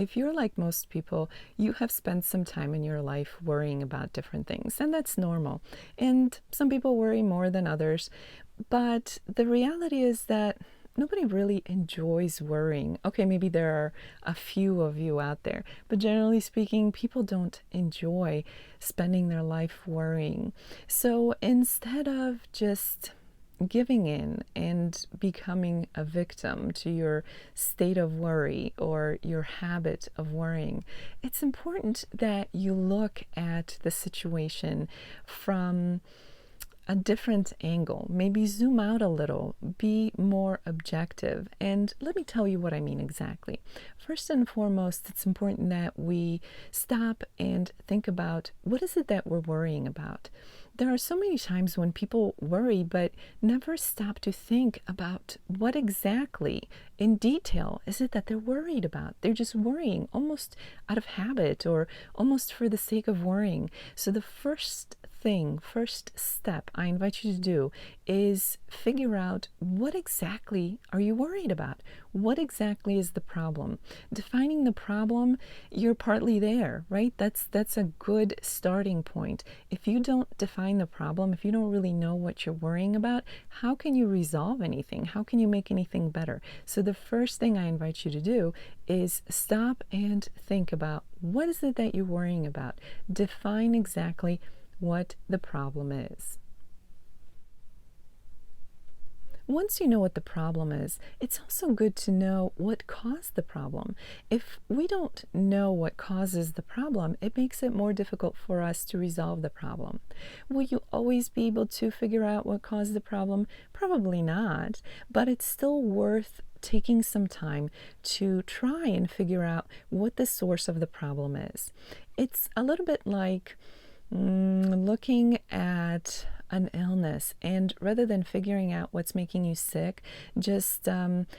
if you're like most people, you have spent some time in your life worrying about different things, and that's normal. And some people worry more than others, but the reality is that nobody really enjoys worrying. Okay, maybe there are a few of you out there, but generally speaking, people don't enjoy spending their life worrying. So instead of just giving in and becoming a victim to your state of worry or your habit of worrying, it's important that you look at the situation from a different angle, maybe zoom out a little, be more objective. And let me tell you what I mean exactly. First and foremost, it's important that we stop and think about what is it that we're worrying about. There are so many times when people worry but never stop to think about what exactly in detail is it that they're worried about. They're just worrying almost out of habit or almost for the sake of worrying. So the first step I invite you to do is figure out what exactly are you worried about? What exactly is the problem? Defining the problem, you're partly there, right? That's a good starting point. If you don't define the problem, if you don't really know what you're worrying about, how can you resolve anything? How can you make anything better? So the first thing I invite you to do is stop and think about what is it that you're worrying about? Define exactly what the problem is. Once you know what the problem is, it's also good to know what caused the problem. If we don't know what causes the problem, it makes it more difficult for us to resolve the problem. Will you always be able to figure out what caused the problem? Probably not, but it's still worth taking some time to try and figure out what the source of the problem is. It's a little bit like looking at an illness, and rather than figuring out what's making you sick, just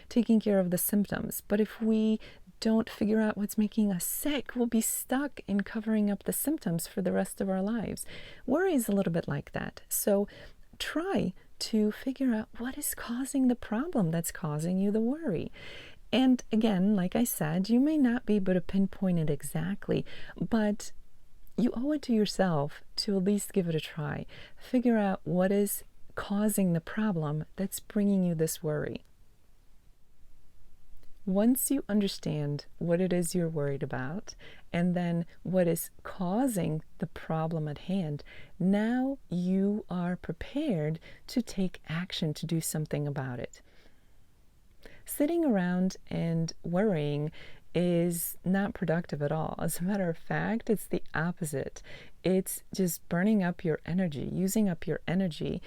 taking care of the symptoms. But if we don't figure out what's making us sick, we'll be stuck in covering up the symptoms for the rest of our lives. Worry is a little bit like that. So try to figure out what is causing the problem that's causing you the worry. And again, like I said, you may not be able to pinpoint it exactly, but you owe it to yourself to at least give it a try. Figure out what is causing the problem that's bringing you this worry. Once you understand what it is you're worried about, and then what is causing the problem at hand, now you are prepared to take action to do something about it. Sitting around and worrying is not productive at all. As a matter of fact, it's the opposite. It's just burning up your energy, using up your energy,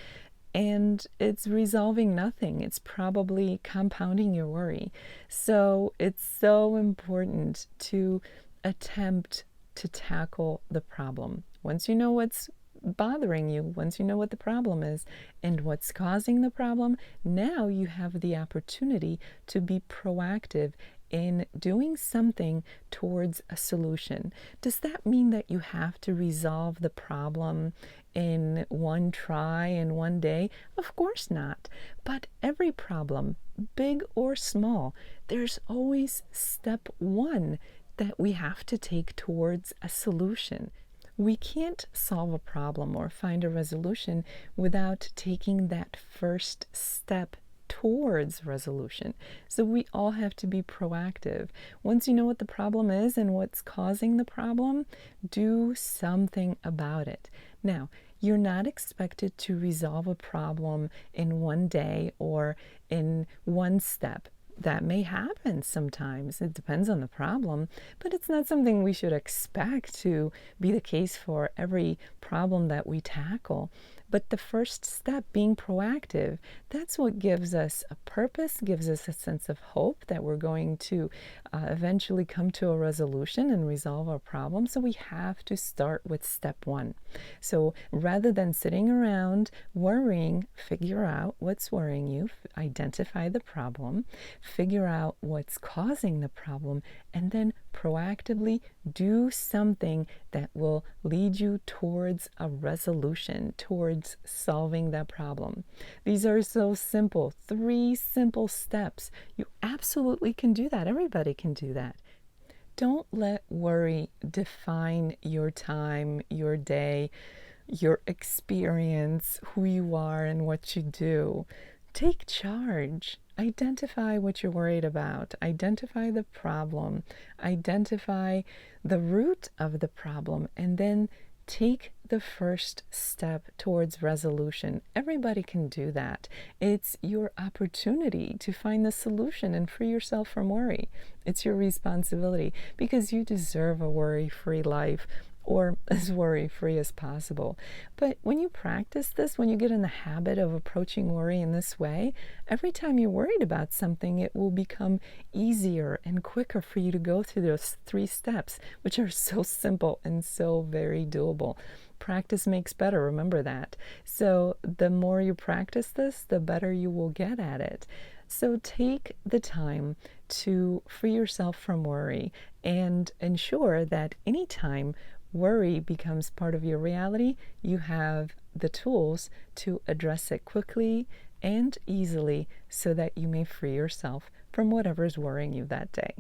and it's resolving nothing. It's probably compounding your worry. So it's so important to attempt to tackle the problem. Once you know what's bothering you, once you know what the problem is and what's causing the problem, now you have the opportunity to be proactive in doing something towards a solution. Does that mean that you have to resolve the problem in one try in one day? Of course not. But every problem, big or small, there's always step one that we have to take towards a solution. We can't solve a problem or find a resolution without taking that first step towards resolution. So we all have to be proactive. Once you know what the problem is and what's causing the problem, do something about it. Now, you're not expected to resolve a problem in one day or in one step. That may happen sometimes. It depends on the problem, but it's not something we should expect to be the case for every problem that we tackle. But the first step, being proactive, that's what gives us a purpose, gives us a sense of hope that we're going to eventually come to a resolution and resolve our problem. So we have to start with step one. So rather than sitting around worrying, figure out what's worrying you, identify the problem, figure out what's causing the problem, and then proactively do something that will lead you towards a resolution, towards solving that problem. These are so simple, 3 simple steps. You absolutely can do that. Everybody can do that. Don't let worry define your time, your day, your experience, who you are, and what you do. Take charge. Identify what you're worried about. Identify the problem. Identify the root of the problem, and then take the first step towards resolution. Everybody can do that. It's your opportunity to find the solution and free yourself from worry. It's your responsibility because you deserve a worry-free life, or as worry free as possible. But when you practice this, when you get in the habit of approaching worry in this way, every time you're worried about something, it will become easier and quicker for you to go through those 3 steps, which are so simple and so very doable. Practice makes better, remember that. So the more you practice this, the better you will get at it. So take the time to free yourself from worry and ensure that anytime worry becomes part of your reality, you have the tools to address it quickly and easily so that you may free yourself from whatever's worrying you that day.